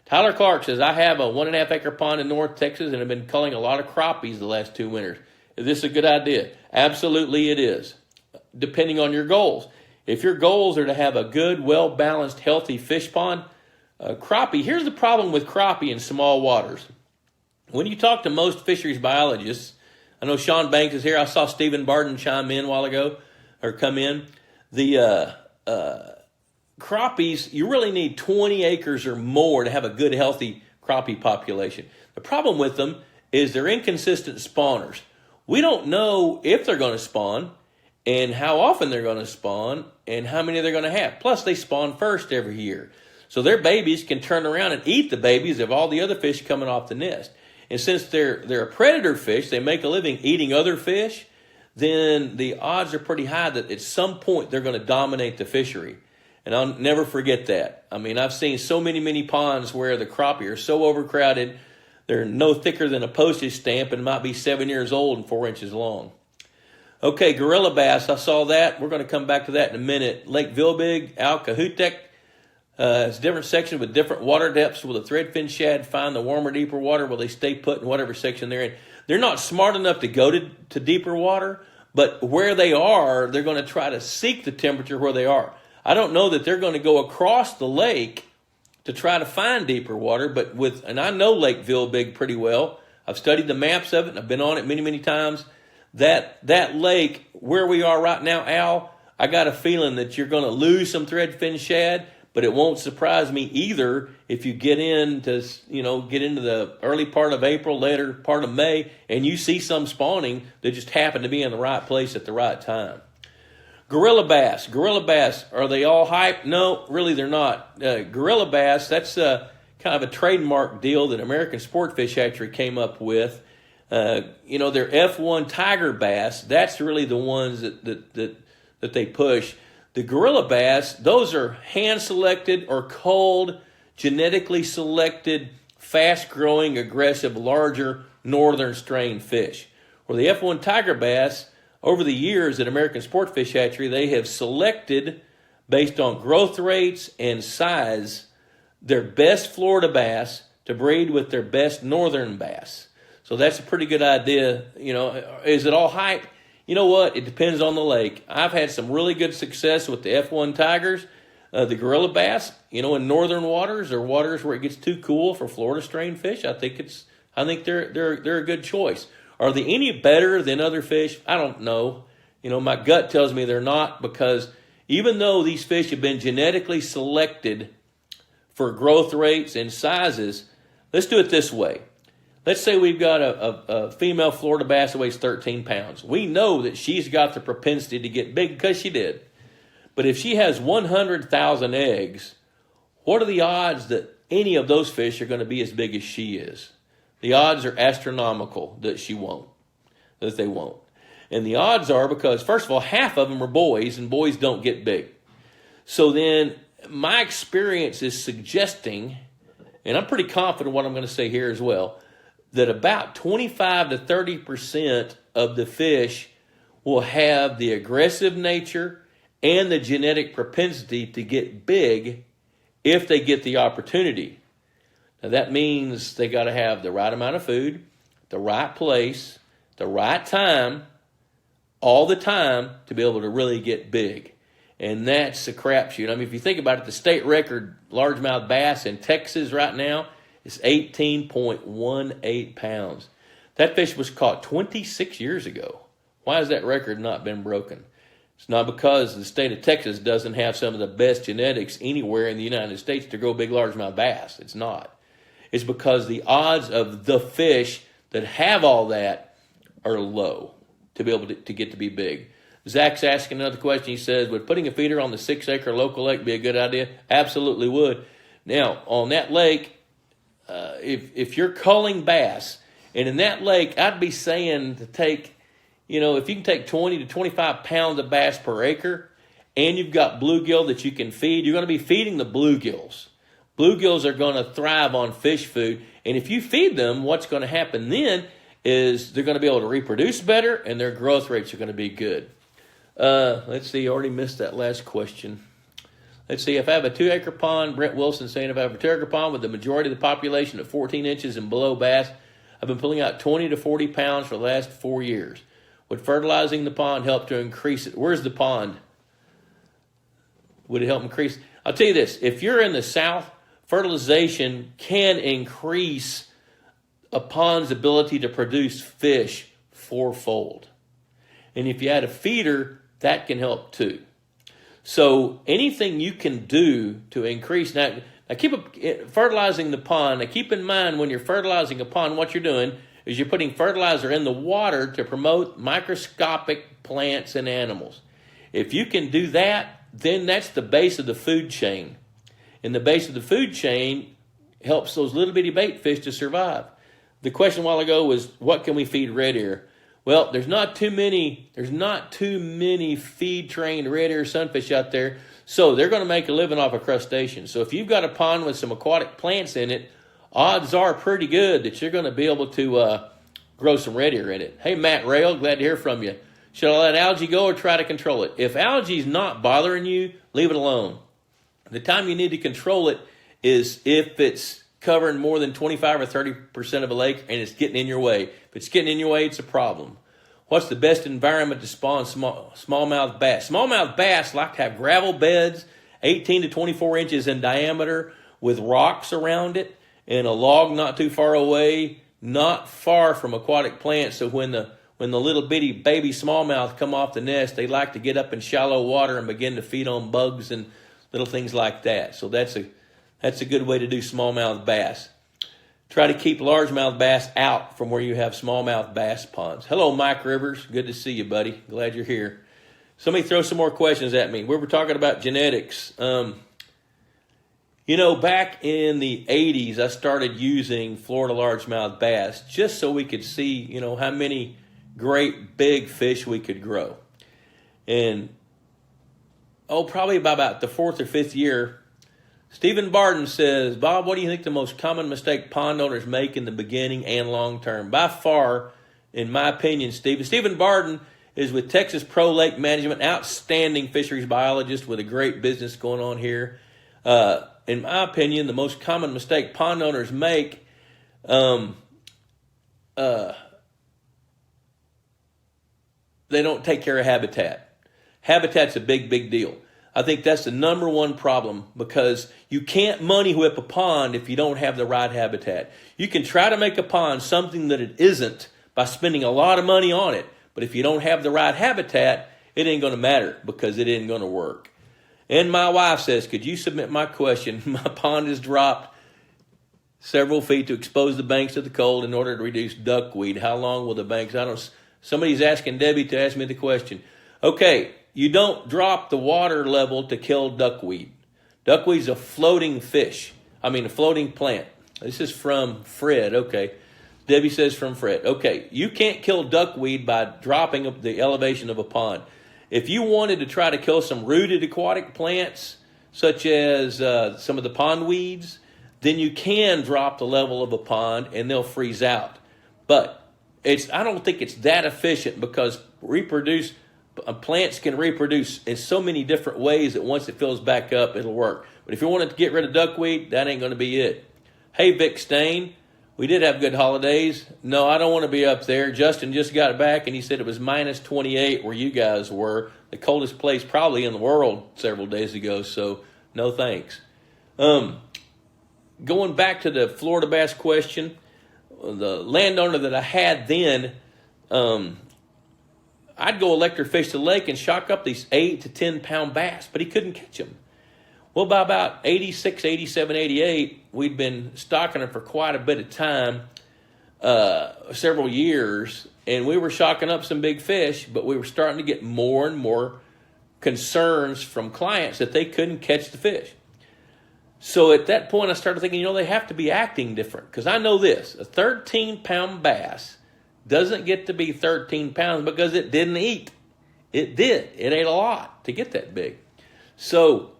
Tyler Clark says, I have a 1.5 acre pond in North Texas and have been culling a lot of crappies the last 2 winters. Is this a good idea? Absolutely it is, depending on your goals. If your goals are to have a good, well-balanced, healthy fish pond, crappie, here's the problem with crappie in small waters. When you talk to most fisheries biologists, I know Sean Banks is here. I saw Stephen Barden chime in a while ago, or come in. The crappies, you really need 20 acres or more to have a good, healthy crappie population. The problem with them is they're inconsistent spawners. We don't know if they're going to spawn and how often they're going to spawn and how many they're going to have. Plus, they spawn first every year. So their babies can turn around and eat the babies of all the other fish coming off the nest. And since they're a predator fish, they make a living eating other fish, then the odds are pretty high that at some point they're going to dominate the fishery. And I'll never forget that. I mean, I've seen so many ponds where the crappie are so overcrowded, they're no thicker than a postage stamp and might be 7 years old and 4 inches long. Okay, gorilla bass, I saw that. We're going to come back to that in a minute. Lake Vilbig, Alcahutek. It's a different section with different water depths. Will the threadfin shad find the warmer, deeper water? Will they stay put in whatever section they're in? They're not smart enough to go to deeper water, but where they are, they're going to try to seek the temperature where they are. I don't know that they're going to go across the lake to try to find deeper water, and I know Lake Vilbig pretty well. I've studied the maps of it, and I've been on it many times. That lake, where we are right now, Al, I got a feeling that you're going to lose some threadfin shad, But it won't surprise me either if you get into the early part of April, later part of May, and you see some spawning that just happen to be in the right place at the right time. Gorilla bass. Gorilla bass, are they all hype? No, really they're not. Gorilla bass, that's kind of a trademark deal that American Sport Fish Hatchery came up with. Their F1 tiger bass, that's really the ones that they push. The gorilla bass, those are hand-selected or culled, genetically selected, fast-growing, aggressive, larger northern strain fish. Where the F1 tiger bass, over the years at American Sport Fish Hatchery, they have selected, based on growth rates and size, their best Florida bass to breed with their best northern bass. So that's a pretty good idea. Is it all hype? You know what? It depends on the lake. I've had some really good success with the F1 tigers, the gorilla bass, in northern waters or waters where it gets too cool for Florida strain fish. I think they're a good choice. Are they any better than other fish? I don't know. My gut tells me they're not, because even though these fish have been genetically selected for growth rates and sizes, let's do it this way. Let's say we've got a female Florida bass that weighs 13 pounds. We know that she's got the propensity to get big because she did. But if she has 100,000 eggs, what are the odds that any of those fish are going to be as big as she is? The odds are astronomical that they won't. And the odds are because, first of all, half of them are boys, and boys don't get big. So then my experience is suggesting, and I'm pretty confident what I'm going to say here as well, that about 25 to 30% of the fish will have the aggressive nature and the genetic propensity to get big if they get the opportunity. Now that means they got to have the right amount of food, the right place, the right time, all the time to be able to really get big. And that's a crapshoot. If you think about it, the state record largemouth bass in Texas right now is 18.18 pounds. That fish was caught 26 years ago. Why has that record not been broken? It's not because the state of Texas doesn't have some of the best genetics anywhere in the United States to grow big largemouth bass. It's not. It's because the odds of the fish that have all that are low to be able to get to be big. Zach's asking another question. He says, would putting a feeder on the 6-acre local lake be a good idea? Absolutely would. Now, on that lake, if you're culling bass, and in that lake, I'd be saying to take, if you can take 20 to 25 pounds of bass per acre, and you've got bluegill that you can feed, you're going to be feeding the bluegills. Bluegills are going to thrive on fish food, and if you feed them, what's going to happen then is they're going to be able to reproduce better, and their growth rates are going to be good. Let's see, I already missed that last question. Let's see, if I have a 2-acre pond, Brent Wilson saying if I have a 2-acre pond with the majority of the population at 14 inches and below bass, I've been pulling out 20 to 40 pounds for the last 4 years. Would fertilizing the pond help to increase it? Where's the pond? Would it help increase? I'll tell you this, if you're in the South, fertilization can increase a pond's ability to produce fish 4-fold. And if you add a feeder, that can help too. So anything you can do to increase, now fertilizing the pond, now keep in mind when you're fertilizing a pond, what you're doing is you're putting fertilizer in the water to promote microscopic plants and animals. If you can do that, then that's the base of the food chain. And the base of the food chain helps those little bitty bait fish to survive. The question a while ago was, what can we feed red ear? Well, there's not too many feed-trained red ear sunfish out there, so they're going to make a living off of crustaceans. So if you've got a pond with some aquatic plants in it, odds are pretty good that you're going to be able to grow some red ear in it. Hey, Matt Rail, glad to hear from you. Should I let algae go or try to control it? If algae's not bothering you, leave it alone. The time you need to control it is if it's covering more than 25 or 30% of a lake and it's getting in your way. If it's getting in your way, it's a problem. What's the best environment to spawn smallmouth bass? Smallmouth bass like to have gravel beds, 18 to 24 inches in diameter, with rocks around it, and a log not too far away, not far from aquatic plants. So when the little bitty baby smallmouth come off the nest, they like to get up in shallow water and begin to feed on bugs and little things like that. So that's a good way to do smallmouth bass. Try to keep largemouth bass out from where you have smallmouth bass ponds. Hello, Mike Rivers. Good to see you, buddy. Glad you're here. Somebody throw some more questions at me. We were talking about genetics. You know, back in the 80s, I started using Florida largemouth bass just so we could see, you know, how many great big fish we could grow. And, probably by about the 4th or 5th year, Stephen Barden says, Bob, what do you think the most common mistake pond owners make in the beginning and long term? By far, in my opinion, Stephen Barden is with Texas Pro Lake Management, outstanding fisheries biologist with a great business going on here. In my opinion, the most common mistake pond owners make, they don't take care of habitat. Habitat's a big, big deal. I think that's the number one problem, because you can't money whip a pond if you don't have the right habitat. You can try to make a pond something that it isn't by spending a lot of money on it, but if you don't have the right habitat, it ain't going to matter, because it ain't going to work. And my wife says, could you submit my question? My pond is dropped several feet to expose the banks to the cold in order to reduce duckweed. How long will the banks? Somebody's asking Debbie to ask me the question. Okay, you don't drop the water level to kill duckweed. Duckweed's a floating fish. A floating plant. This is from Fred. Okay. Debbie says from Fred. Okay, you can't kill duckweed by dropping the elevation of a pond. If you wanted to try to kill some rooted aquatic plants, such as some of the pondweeds, then you can drop the level of a pond and they'll freeze out. But I don't think it's that efficient, because plants can reproduce in so many different ways that once it fills back up, it'll work. But if you wanted to get rid of duckweed, that ain't going to be it. Hey, Vic Stain, we did have good holidays. No, I don't want to be up there. Justin just got back, and he said it was minus 28 where you guys were, the coldest place probably in the world several days ago, so no thanks. Going back to the Florida bass question, the landowner that I had then, I'd go electric fish the lake and shock up these 8 to 10 pound bass, but he couldn't catch them. Well, by about 86, 87, 88, we'd been stocking them for quite a bit of time, several years, and we were shocking up some big fish, but we were starting to get more and more concerns from clients that they couldn't catch the fish. So at that point, I started thinking, they have to be acting different, because I know this, a 13-pound bass doesn't get to be 13 pounds because it didn't eat. It did. It ate a lot to get that big. So,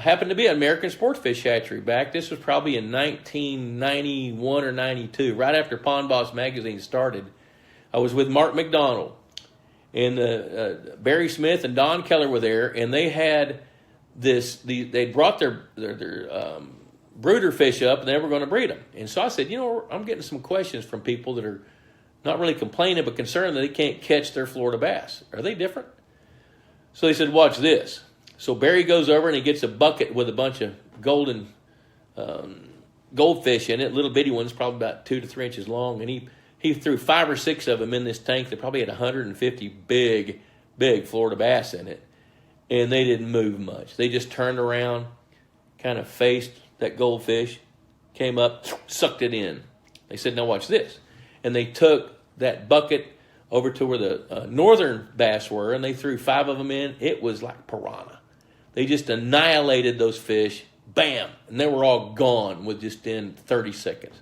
happened to be an American Sportfish hatchery back. This was probably in 1991 or 92, right after Pond Boss magazine started. I was with Mark McDonald, and Barry Smith and Don Keller were there, and they had they brought their brooder fish up, and they were going to breed them. And so I said, I'm getting some questions from people that are not really complaining, but concerned that they can't catch their Florida bass. Are they different? So they said, watch this. So Barry goes over and he gets a bucket with a bunch of golden goldfish in it, little bitty ones, probably about 2 to 3 inches long, and he threw 5 or 6 of them in this tank that probably had 150 big Florida bass in it, and they didn't move much. They just turned around, kind of faced that goldfish, came up, sucked it in. They said, now watch this. And they took that bucket over to where the northern bass were, and they threw 5 of them in. It was like piranha. They just annihilated those fish, bam, and they were all gone within 30 seconds.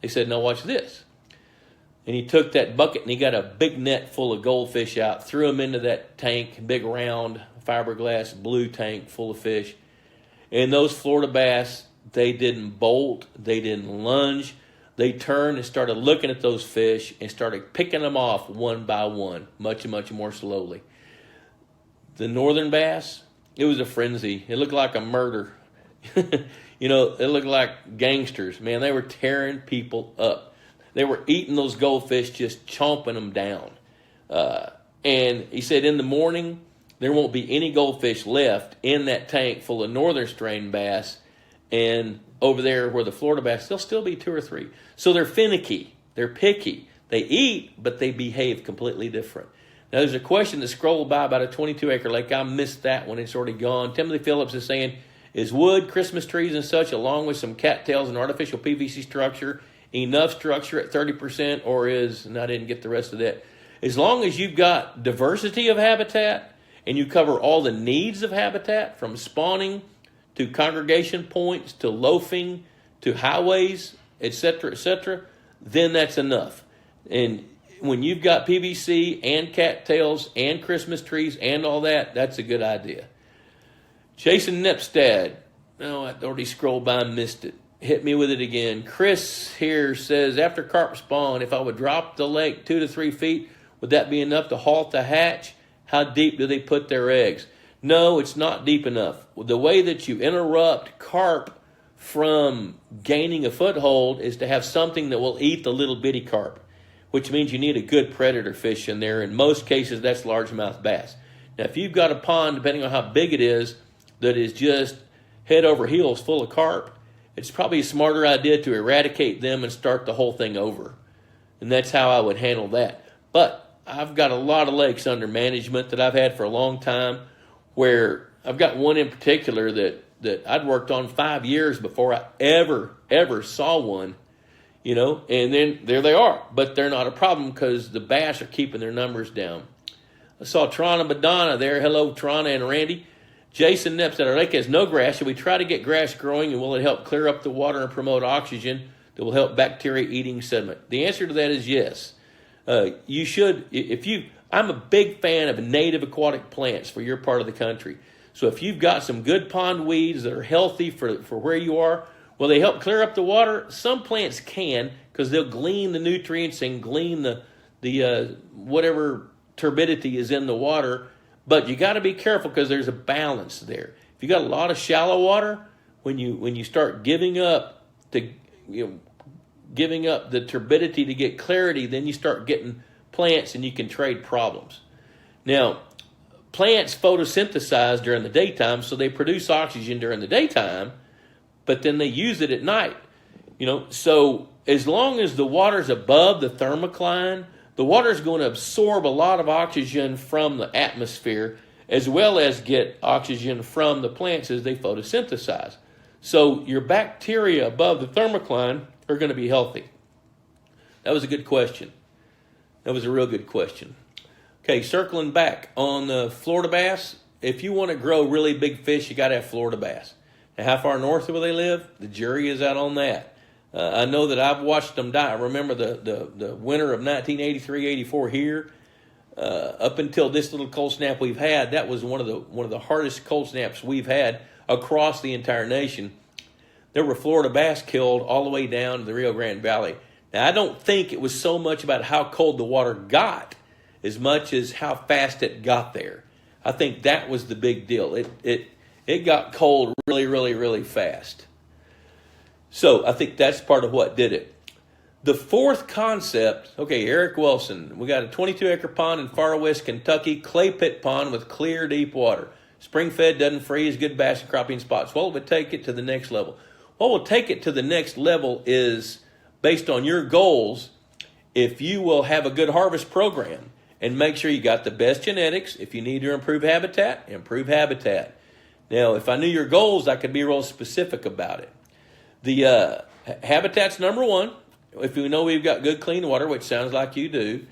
They said, now watch this. And he took that bucket and he got a big net full of goldfish out, threw them into that tank, big round fiberglass blue tank full of fish. And those Florida bass, they didn't bolt, they didn't lunge. They turned and started looking at those fish and started picking them off one by one, much more slowly. The northern bass, it was a frenzy. It looked like a murder. It looked like gangsters. Man, they were tearing people up. They were eating those goldfish, just chomping them down. And he said in the morning, there won't be any goldfish left in that tank full of northern strain bass. And over there where the Florida bass, there'll still be 2 or 3. So they're finicky. They're picky. They eat, but they behave completely different. Now, there's a question that scrolled by about a 22-acre lake. I missed that one. It's already gone. Timothy Phillips is saying, is wood, Christmas trees, and such, along with some cattails and artificial PVC structure, enough structure at 30%, or is, and I didn't get the rest of that. As long as you've got diversity of habitat and you cover all the needs of habitat, from spawning to congregation points to loafing to highways, etc., then that's enough. And when you've got PVC and cattails and Christmas trees and all that, that's a good idea. Jason Nepstad, no, I already scrolled by and missed it. Hit me with it again. Chris here says, after carp spawn, if I would drop the lake 2 to 3 feet, would that be enough to halt the hatch? How deep do they put their eggs? No, it's not deep enough. The way that you interrupt carp from gaining a foothold is to have something that will eat the little bitty carp, which means you need a good predator fish in there. In most cases, that's largemouth bass. Now, if you've got a pond, depending on how big it is, that is just head over heels full of carp, it's probably a smarter idea to eradicate them and start the whole thing over. And that's how I would handle that. But I've got a lot of lakes under management that I've had for a long time, where I've got one in particular that I'd worked on 5 years before I ever saw one, you know, and then there they are. But they're not a problem because the bass are keeping their numbers down. I saw Trana Madonna there. Hello, Trana and Randy. Jason Nips at our lake has no grass. Should we try to get grass growing, and will it help clear up the water and promote oxygen that will help bacteria eating sediment? The answer to that is yes. You should, I'm a big fan of native aquatic plants for your part of the country. So if you've got some good pond weeds that are healthy for where you are, will they help clear up the water? Some plants can, because they'll glean the nutrients and glean the whatever turbidity is in the water. But you got to be careful because there's a balance there. If you got a lot of shallow water, when you start giving up the turbidity to get clarity, then you start getting plants and you can trade problems. Now, plants photosynthesize during the daytime, so they produce oxygen during the daytime, but then they use it at night. You know, so as long as the water's above the thermocline, the water is going to absorb a lot of oxygen from the atmosphere, as well as get oxygen from the plants as they photosynthesize. So your bacteria above the thermocline are going to be healthy. That was a good question. That was a real good question. Okay, circling back on the Florida bass, if you want to grow really big fish, you got to have Florida bass. Now, how far north will they live? The jury is out on that. I know that I've watched them die. I remember the winter of 1983-84 here. Up until this little cold snap we've had, that was one of the hardest cold snaps we've had across the entire nation. There were Florida bass killed all the way down to the Rio Grande Valley. Now, I don't think it was so much about how cold the water got as much as how fast it got there. I think that was the big deal. It got cold really, really, really fast. So I think that's part of what did it. The fourth concept, okay, Eric Wilson. We got a 22-acre pond in far west Kentucky, clay pit pond with clear, deep water. Spring-fed, doesn't freeze, good bass and crappie spots. What would take it to the next level? What will take it to the next level is based on your goals. If you will have a good harvest program and make sure you got the best genetics. If you need to improve habitat, improve habitat. Now, if I knew your goals, I could be real specific about it. The habitat's number one. If we know we've got good clean water, which sounds like you do,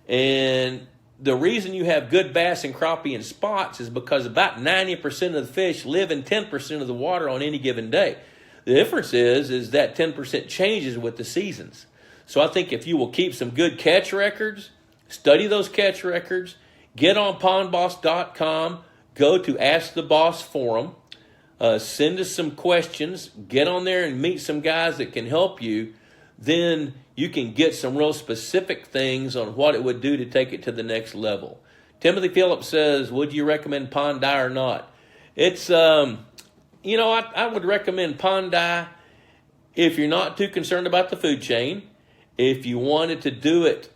and the reason you have good bass and crappie and spots is because about 90% of the fish live in 10% of the water on any given day. The difference is that 10% changes with the seasons. So I think if you will keep some good catch records, study those catch records, get on pondboss.com, go to Ask the Boss forum, send us some questions, get on there and meet some guys that can help you. Then you can get some real specific things on what it would do to take it to the next level. Timothy Phillips says, would you recommend pond dye or not? It's, I would recommend pond dye if you're not too concerned about the food chain. If you wanted to do it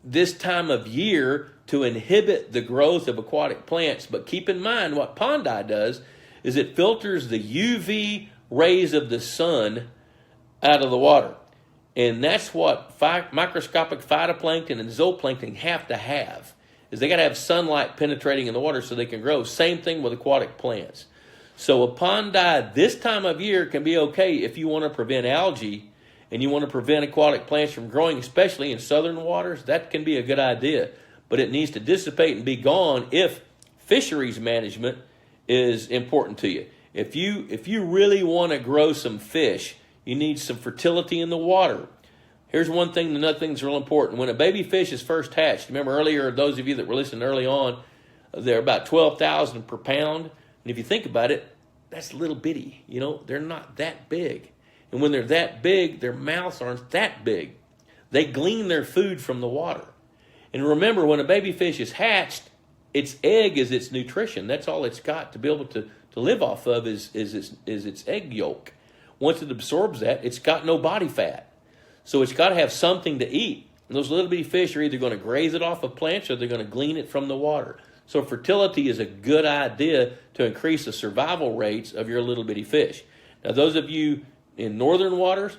this time of year to inhibit the growth of aquatic plants. But keep in mind what pond dye does is it filters the UV rays of the sun out of the water. And that's what microscopic phytoplankton and zooplankton have to have. is they got to have sunlight penetrating in the water so they can grow. Same thing with aquatic plants. So a pond dye this time of year can be okay if you want to prevent algae and you want to prevent aquatic plants from growing, especially in southern waters. That can be a good idea, but it needs to dissipate and be gone if fisheries management is important to you. If you really want to grow some fish, you need some fertility in the water. Here's one thing, another thing that's real important. When a baby fish is first hatched, remember earlier, those of you that were listening early on, they're about 12,000 per pound. And if you think about it, that's little bitty. You know, they're not that big. And when they're that big, their mouths aren't that big. They glean their food from the water. And remember, when a baby fish is hatched, its egg is its nutrition. That's all it's got to be able to live off of is its egg yolk. Once it absorbs that, it's got no body fat. So it's got to have something to eat. And those little bitty fish are either going to graze it off of plants or they're going to glean it from the water. So fertility is a good idea to increase the survival rates of your little bitty fish. Now, those of you in northern waters,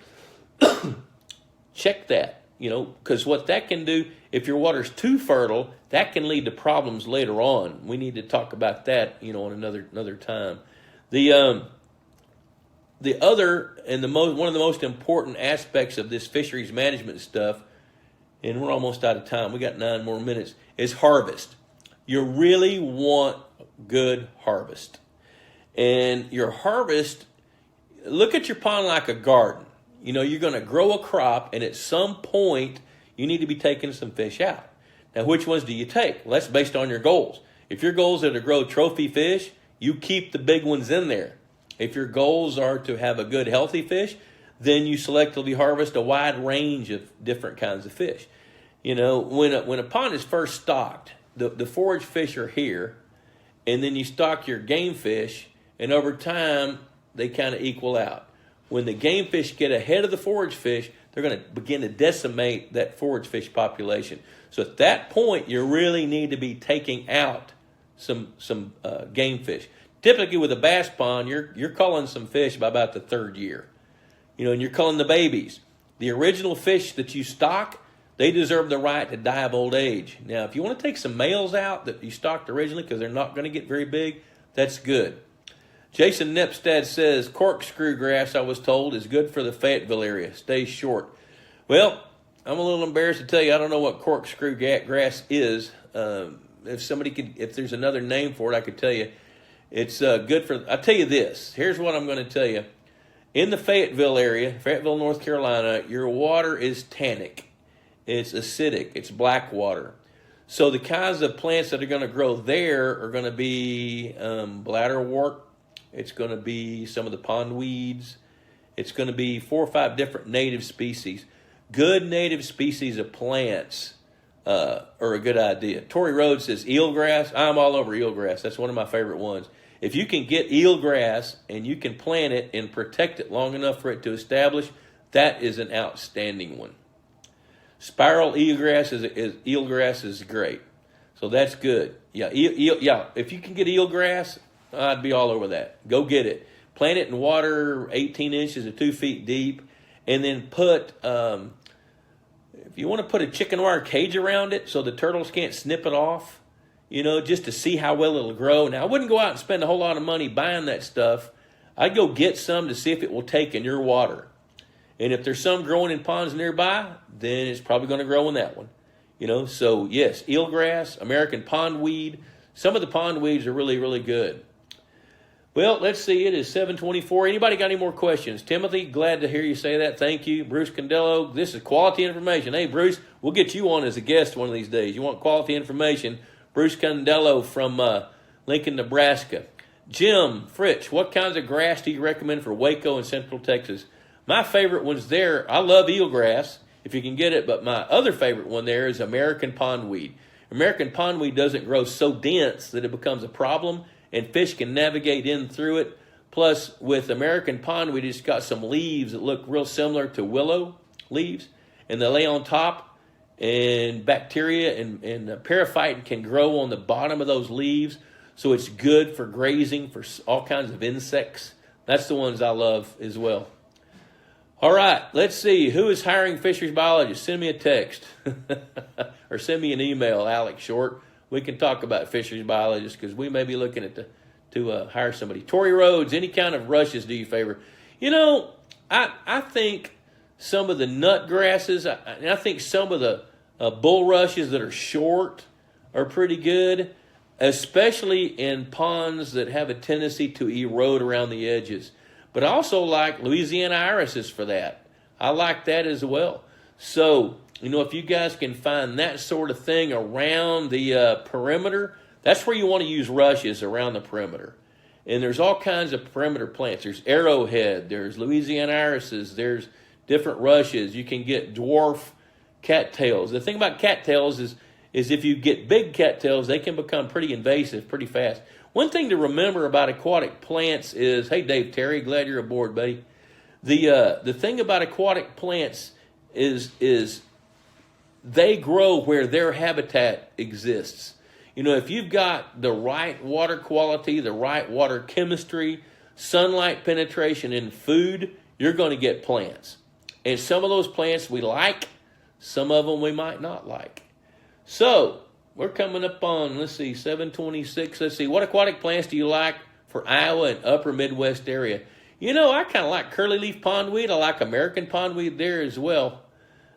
check that, because what that can do, if your water's too fertile, that can lead to problems later on. We need to talk about that, on another time. The other and one of the most important aspects of this fisheries management stuff, and we're almost out of time, we got 9 more minutes, is harvest. You really want good harvest. And your harvest, look at your pond like a garden. You're going to grow a crop, and at some point, you need to be taking some fish out. Now, which ones do you take? Well, that's based on your goals. If your goals are to grow trophy fish, you keep the big ones in there. If your goals are to have a good, healthy fish, then you selectively harvest a wide range of different kinds of fish. When a pond is first stocked, the forage fish are here, and then you stock your game fish, and over time, they kind of equal out. When the game fish get ahead of the forage fish, they're going to begin to decimate that forage fish population. So at that point, you really need to be taking out some game fish. Typically with a bass pond, you're culling some fish by about the 3rd year. And you're culling the babies. The original fish that you stock, they deserve the right to die of old age. Now, if you want to take some males out that you stocked originally because they're not going to get very big, that's good. Jason Nepstad says, corkscrew grass, I was told, is good for the Fayetteville area. Stays short. Well, I'm a little embarrassed to tell you, I don't know what corkscrew grass is. If there's another name for it, I could tell you. It's good for, I'll tell you this. Here's what I'm going to tell you. In the Fayetteville area, Fayetteville, North Carolina, your water is tannic. It's acidic. It's black water. So the kinds of plants that are going to grow there are going to be bladderwort. It's going to be some of the pondweeds. It's going to be 4 or 5 different native species. Good native species of plants are a good idea. Tory Rhodes says eelgrass. I'm all over eelgrass. That's one of my favorite ones. If you can get eelgrass and you can plant it and protect it long enough for it to establish, that is an outstanding one. Spiral eelgrass is great. So that's good. Yeah, if you can get eelgrass, I'd be all over that. Go get it. Plant it in water 18 inches to 2 feet deep, and then put, if you want to put a chicken wire cage around it so the turtles can't snip it off, just to see how well it'll grow. Now, I wouldn't go out and spend a whole lot of money buying that stuff. I'd go get some to see if it will take in your water. And if there's some growing in ponds nearby, then it's probably going to grow in that one. So yes, eelgrass, American pondweed. Some of the pondweeds are really, really good. Well, let's see. It is 7:24. Anybody got any more questions? Timothy, glad to hear you say that. Thank you. Bruce Condello, this is quality information. Hey, Bruce, we'll get you on as a guest one of these days. You want quality information? Bruce Condello from Lincoln, Nebraska. Jim Fritsch, what kinds of grass do you recommend for Waco and Central Texas? My favorite one's there. I love eelgrass if you can get it, but my other favorite one there is American pondweed. American pondweed doesn't grow so dense that it becomes a problem, and fish can navigate in through it. Plus, with American pondweed, it's got some leaves that look real similar to willow leaves, and they lay on top, and bacteria and paraphyte can grow on the bottom of those leaves, so it's good for grazing for all kinds of insects. That's the ones I love as well. All right, let's see. Who is hiring fisheries biologists? Send me a text or send me an email, Alex Short. we can talk about fisheries biologists because we may be looking at to hire somebody. Tory Rhodes, any kind of rushes do you favor? You know, I think some of the nut grasses, and I think some of the bulrushes that are short are pretty good, especially in ponds that have a tendency to erode around the edges. But I also like Louisiana irises for that. I like that as well. So, you know, if you guys can find that sort of thing around the perimeter, that's where you want to use rushes, around the perimeter. And there's all kinds of perimeter plants. There's arrowhead, there's Louisiana irises, there's different rushes. You can get dwarf cattails. The thing about cattails is if you get big cattails, they can become pretty invasive pretty fast. One thing to remember about aquatic plants is, hey, Dave Terry, glad you're aboard, buddy. The thing about aquatic plants is they grow where their habitat exists. You know, if you've got the right water quality, the right water chemistry, sunlight penetration, and food, you're going to get plants. And some of those plants we like, some of them we might not like. So, we're coming up on, let's see, 7:26. Let's see, what aquatic plants do you like for Iowa and upper Midwest area? You know, I kind of like curly leaf pondweed. I like American pondweed there as well.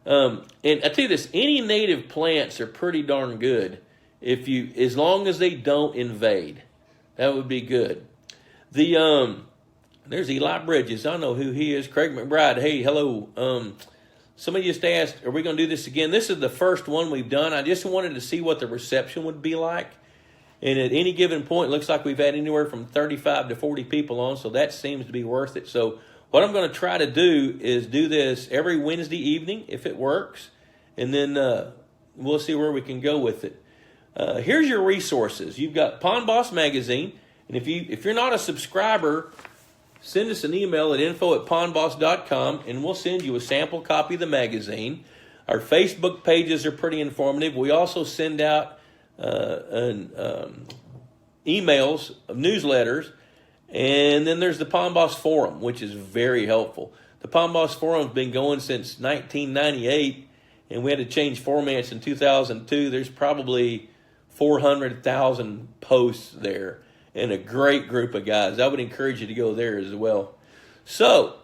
And I tell you this, any native plants are pretty darn good as long as they don't invade. That would be good. There's Eli Bridges. I know who he is. Craig McBride. Hey, hello. Somebody just asked, are we going to do this again? This is the first one we've done. I just wanted to see what the reception would be like. And at any given point, it looks like we've had anywhere from 35 to 40 people on, so that seems to be worth it. So what I'm going to try to do is do this every Wednesday evening, if it works, and then we'll see where we can go with it. Here's your resources. You've got Pond Boss Magazine, and if you're not a subscriber, send us an email at info@pondboss.com, and we'll send you a sample copy of the magazine. Our Facebook pages are pretty informative. We also send out emails, newsletters, and then there's the Pond Boss Forum, which is very helpful. The Pond Boss Forum has been going since 1998, and we had to change formats in 2002. There's probably 400,000 posts there, and a great group of guys. I would encourage you to go there as well. So,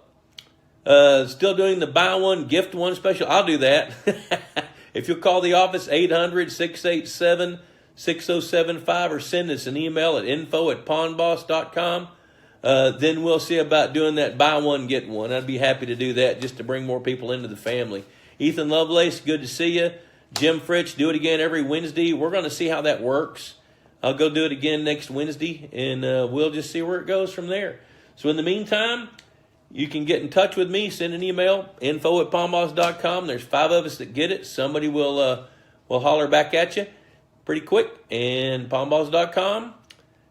still doing the buy one, gift one special. I'll do that. If you'll call the office, 800-687-6075, or send us an email at info@pondboss.com, then we'll see about doing that buy one, get one. I'd be happy to do that just to bring more people into the family. Ethan Lovelace, good to see you. Jim Fritsch, do it again every Wednesday. We're going to see how that works. I'll go do it again next Wednesday, and we'll just see where it goes from there. So in the meantime, you can get in touch with me. Send an email, info@pondboss.com. There's 5 of us that get it. Somebody will holler back at you pretty quick. And pondboss.com,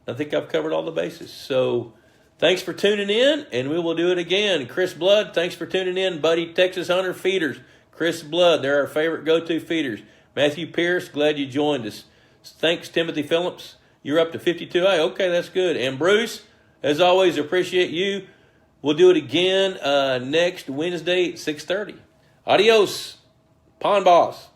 I think I've covered all the bases. So thanks for tuning in, and we will do it again. Chris Blood, thanks for tuning in, buddy. Texas Hunter Feeders. Chris Blood, they're our favorite go-to feeders. Matthew Pierce, glad you joined us. Thanks, Timothy Phillips. You're up to 52. Hey, okay, that's good. And Bruce, as always, appreciate you. We'll do it again next Wednesday at 6:30. Adios, Pond Boss.